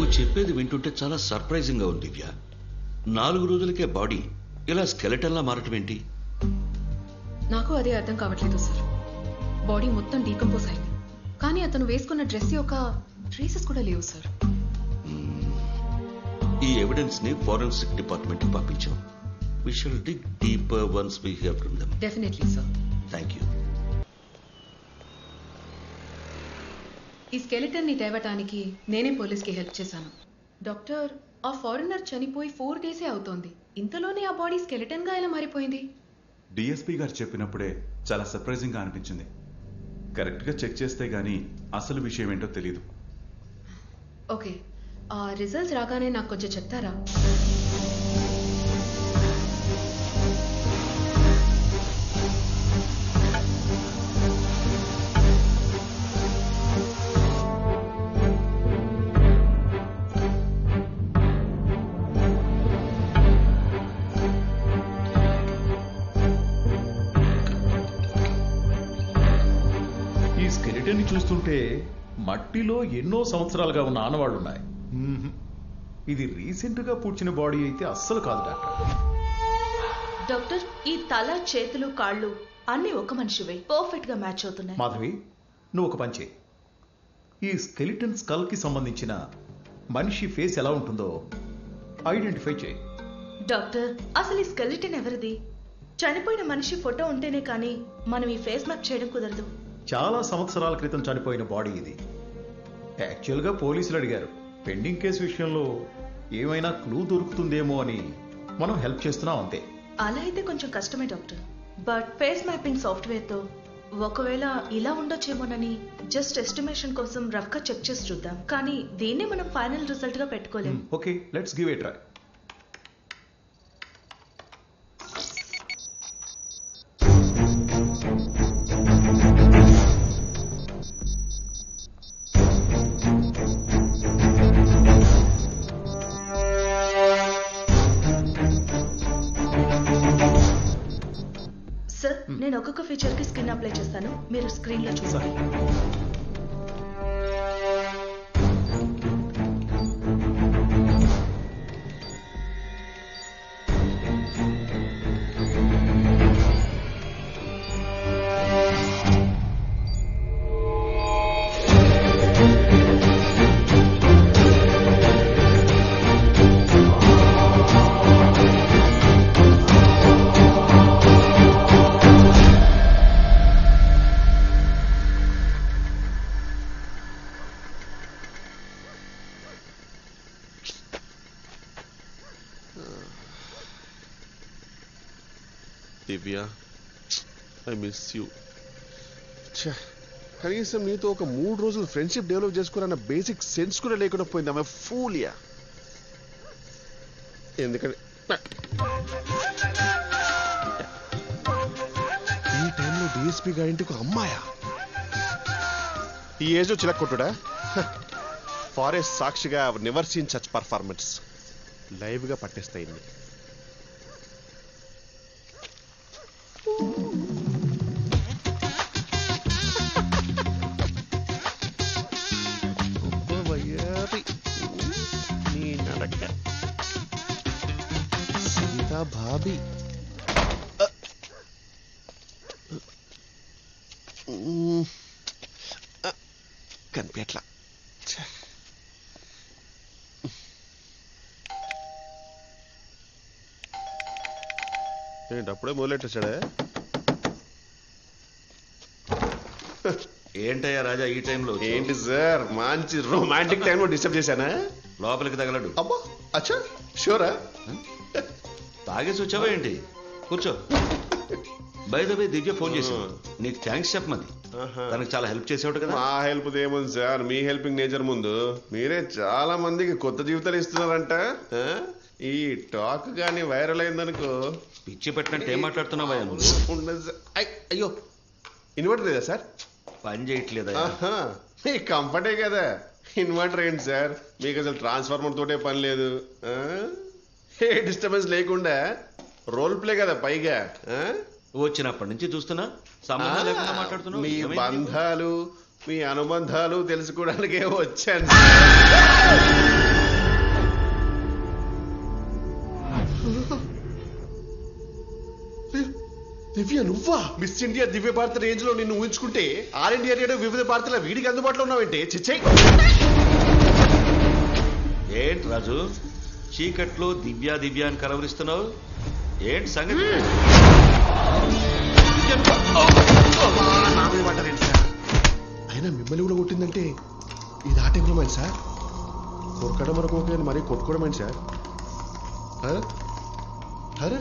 నువ్వు చెప్పేది వింటుంటే చాలా సర్ప్రైజింగ్ గా ఉంది దివ్య. 4 రోజులకే బాడీ ఇలా స్కెలెటన్లా మారటం ఏంటి? నాకు అదే అర్థం కావట్లేదు సార్. బాడీ మొత్తం డీకంపోజ్ అయింది, కానీ అతను వేసుకున్న డ్రెస్ యొక్క ట్రేసెస్ కూడా లేవు సార్. ఈ ఎవిడెన్స్ ని ఫోరెన్సిక్ డిపార్ట్మెంట్ కి పంపించాం. We shall dig deeper once we hear from them. Definitely, sir. Thank you. ఈ స్కెలిటన్ ని తేవటానికి నేనే పోలీస్కి హెల్ప్ చేశాను. డాక్టర్, ఆ ఫారినర్ చనిపోయి 4 డేసే అవుతోంది. ఇంతలోనే ఆ బాడీ స్కెలిటన్ గా ఎలా మారిపోయింది? డిఎస్పీ గారు చెప్పినప్పుడే చాలా సర్ప్రైజింగ్ గా అనిపించింది. కరెక్ట్ గా చెక్ చేస్తే గానీ అసలు విషయం ఏంటో తెలియదు. ఓకే, ఆ రిజల్ట్స్ రాగానే నాకు కొంచెం చెప్తారా? స్కెలిటన్ చూస్తుంటే మట్టిలో ఎన్నో సంవత్సరాలుగా ఉన్న ఆనవాళ్లున్నాయి. ఇది రీసెంట్ గా పూడ్చిన బాడీ అయితే అస్సలు కాదు డాక్టర్. డాక్టర్, ఈ తల, చేతులు, కాళ్ళు అన్ని ఒక మనిషివే, పర్ఫెక్ట్ గా మ్యాచ్ అవుతున్నాయి. మాధవి, నువ్వు ఒక పని చేయి. ఈ స్కెలిటన్ స్కల్ కి సంబంధించిన మనిషి ఫేస్ ఎలా ఉంటుందో ఐడెంటిఫై చేయి. డాక్టర్, అసలు ఈ స్కెలిటన్ ఎవరిది? చనిపోయిన మనిషి ఫోటో ఉంటేనే కానీ మనం ఈ ఫేస్ మ్యాప్ చేయడం కుదరదు. చాలా సంవత్సరాల క్రితం చనిపోయిన బాడీ ఇది. యాక్చువల్గా పోలీసులు అడిగారు. పెండింగ్ కేసు విషయంలో ఏమైనా క్లూ దొరుకుతుందేమో అని మనం హెల్ప్ చేస్తున్నాం అంతే. అలా అయితే కొంచెం కష్టమే doctor. But face mapping software తో ఒకవేళ ఇలా ఉండొచ్చేమోనని జస్ట్ ఎస్టిమేషన్ కోసం రఫ్ గా చెక్ చేసి చూద్దాం. కానీ దీన్నే మనం ఫైనల్ రిజల్ట్ గా పెట్టుకోలేం. Okay, let's give it try. నేను ఒక్కొక్క ఫీచర్ కి స్కిన్ అప్లై చేస్తాను, మీరు స్క్రీన్ లో చూసారు. దివ్య, ఐ మిస్ యూ. కనీసం నీతో ఒక 3 రోజులు ఫ్రెండ్షిప్ డెవలప్ చేసుకోవాలన్న బేసిక్ సెన్స్ కూడా లేకుండా పోయింది. ఆమె ఫూలియా. ఎందుకంటే ఈ టైంలో డిఎస్పీ గారింటికి ఒక అమ్మాయా? ఈ ఏజ్ లో చిలక్కొట్టుడా? ఫారెస్ట్ సాక్షిగా never seen such performance. Live గా పట్టేస్తాయి. సీతా భాబీ కనిపించట్లా. ఏంటి అప్పుడే మొదలెట్టేశాడే? ఏంటయ్యా రాజా ఈ టైంలో? ఏంటి సార్, మంచి రొమాంటిక్ టైంలో డిస్టర్బ్ చేశానా? లోపలికి తగలడు. అబ్బా, అచ్చా, షూరా? తాగేసి వచ్చావా ఏంటి? కూర్చో. By the way Divya phone చేసావు, నీకు థ్యాంక్స్ చెప్పమది. తనకు చాలా హెల్ప్ చేసేవాడు కదా. మా హెల్ప్ ఏముంది సార్, మీ హెల్పింగ్ నేచర్ ముందు మీరే చాలా మందికి కొత్త జీవితాలు ఇస్తున్నారంట. ఈ టాక్ గానీ వైరల్ అయిందనుకో, పిచ్చి పెట్టినట్టు ఏం మాట్లాడుతున్నావా నువ్వు? ఉండదు సార్. అయ్యో, ఇన్వర్టర్ లేదా సార్? పని చేయట్లేదా? మీ కంఫర్టే కదా. ఇన్వర్టర్ ఏంటి సార్, మీకు అసలు ట్రాన్స్ఫార్మర్ తోటే పని లేదు. ఏ డిస్టర్బెన్స్ లేకుండా రోల్ ప్లే కదా పైగా. వచ్చినప్పటి నుంచి చూస్తున్నా సంబంధం లేకుండా మాట్లాడుతున్నావు. మీ బంధాలు, మీ అనుబంధాలు తెలుసుకోవడానికే వచ్చాను. దివ్య నువ్వా? మిస్ ఇండియా దివ్య భారత రేంజ్ లో నిన్ను ఊహించుకుంటే ఆల్ ఇండియా రేడియో వివిధ భారతల వీడికి అందుబాటులో ఉన్నావంటే చిచ్చై. ఏంటి రాజు చీకట్లో దివ్య దివ్య అని కలవరిస్తున్నావు? ఏంటి సంగతి? నామేమంటారేంటి సార్? అయినా మిమ్మల్ని కూడా కొట్టిందంటే ఇది ఆ టైంలో మైంది సార్. కొరకడం వరకు ఓకే అని మరీ కొట్టుకోవడమేంటి సార్? అరే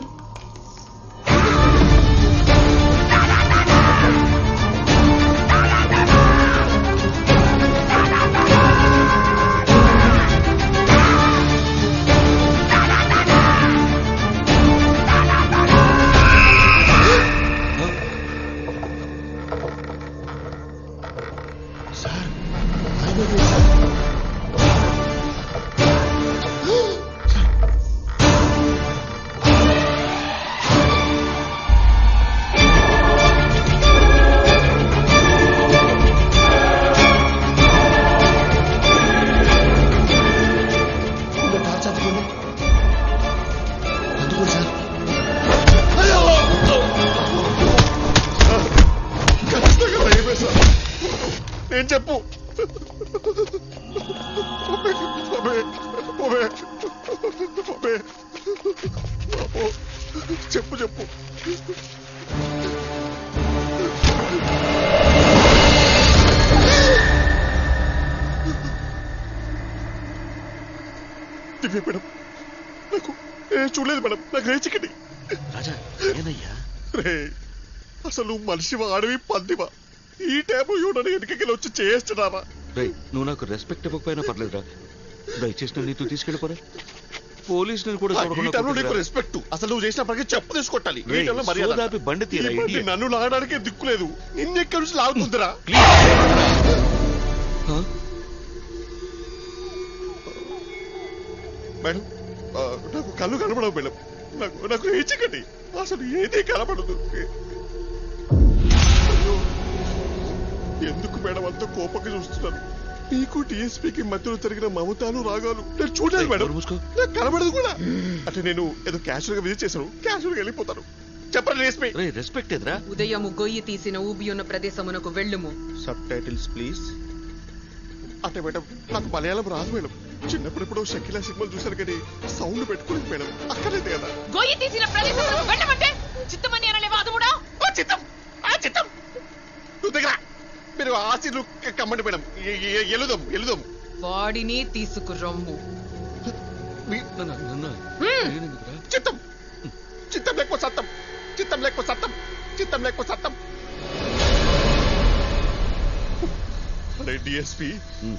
నేను చెప్పు చెప్పు చెప్పు. దివ్య మేడం నాకు చూడలేదు మేడం, నాకు రేచికండి. రాజా ఏనయ్యా? రే అసలు మనిషివా అడవి పందివా? ఈ టైంలో ఇవ్వడానికి వెనకకి వచ్చి చేస్తున్నావా? రేయ్ నువ్వు నాకు రెస్పెక్ట్ ఇవ్వకపోయినా పర్లేదురా, దయచేసి నన్ను నీతో తీసుకెళ్ళిపోరా. పోలీసుని కూడా చూడకుండా రెస్పెక్ట్ అసలు నువ్వు చేసిన పనికి చెప్పు తీసుకొట్టాలి. సోదాపి బండి తీరా నన్ను లాగడానికే దిక్కులేదు, నిన్నెక్కడి నుంచి లాగుతుందిరా? మేడం నాకు కళ్ళు కనబడవు మేడం, నాకు ఏచికండి, అసలు ఏది కనబడదు. ఎందుకు మేడం అంత కోపంగా చూస్తున్నాను? మీకు డిఎస్పీకి మధ్యలో జరిగిన మమతాలు రాగాలు నేను చూడలేదు మేడం, నాకు కనబడదు కూడా. అంటే నేను ఏదో క్యాషువల్ గా విజిట్ చేశాను, క్యాషువల్ గా వెళ్ళిపోతాను. చెప్పండి డిఎస్పీ. రెస్పెక్ట్ ఎదురా? ఉదయము గొయ్యి తీసిన ఊబి ఉన్న ప్రదేశమునకు వెళ్ళుము. Subtitles please. అంటే మేడం నాకు మలయాళం రాదు మేడం, చిన్నప్పుడు షకీలా సినిమాలు చూశాను కానీ సౌండ్ పెట్టుకోలేదు మేడం, అక్కర్లేదు కదా. గొయ్యి తీసిన ప్రదేశమునకు వెళ్ళమంటే చిత్తమని అనలేవా అదుముడా? చిత్తం చిత్తం నువ్వు దగ్గర మీరు ఆశీర్లు కమ్మండి మేడం, ఎలుదాం. వాడిని తీసుకురమ్ము. చిత్తం చిత్తం లేకపోతే సత్తం, చిత్తం లేకపోతే సత్తం, చిత్తం లేకపోతే సత్తం. అరే డిఎస్పీ,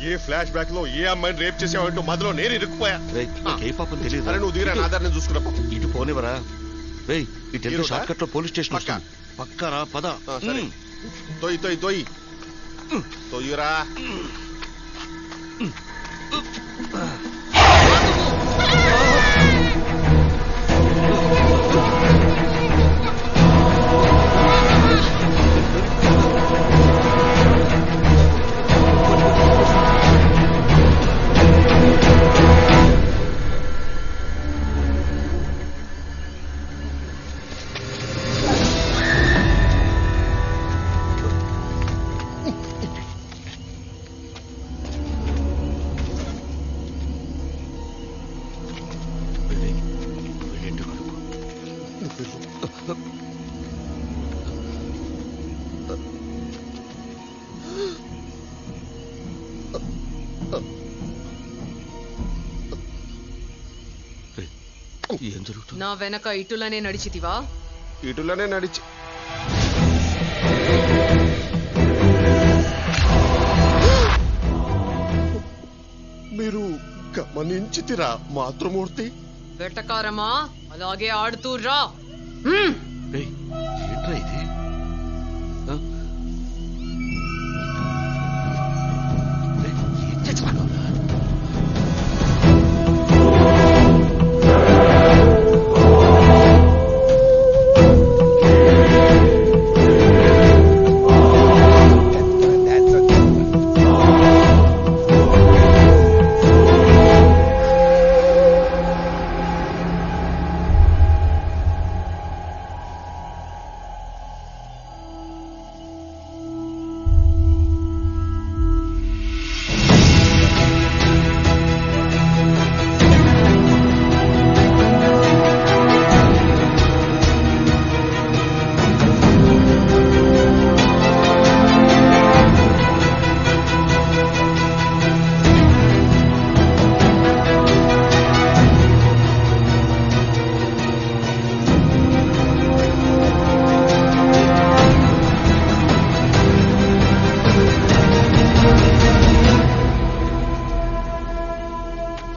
ఏ ఫ్లాష్ బ్యాక్ లో ఏ అమ్మాయిని రేప్ చేసేవాడు మధ్యలో నేను ఇరుక్కుపోయా. ఏ పాపం తెలియదు. అరే నువ్వు దిగిరా, నా ఆధార్ నేను చూసుకున్నా. ఇటు పోనివరా? రేయ్ ఇటు షార్ట్ కట్ లో పోలీస్ స్టేషన్ వస్తుంది, పక్కరా పద. తొయ్యి తొయ్యురా. ఏం జరుగుతుంది? నా వెనక ఇటులనే నడిచితివా? ఇటులనే నడిచి మీరు గమనించితిరా మాతృమూర్తి? వెటకారమా అలాగే ఆడుతూ రా. ఏంట్రా ఇది?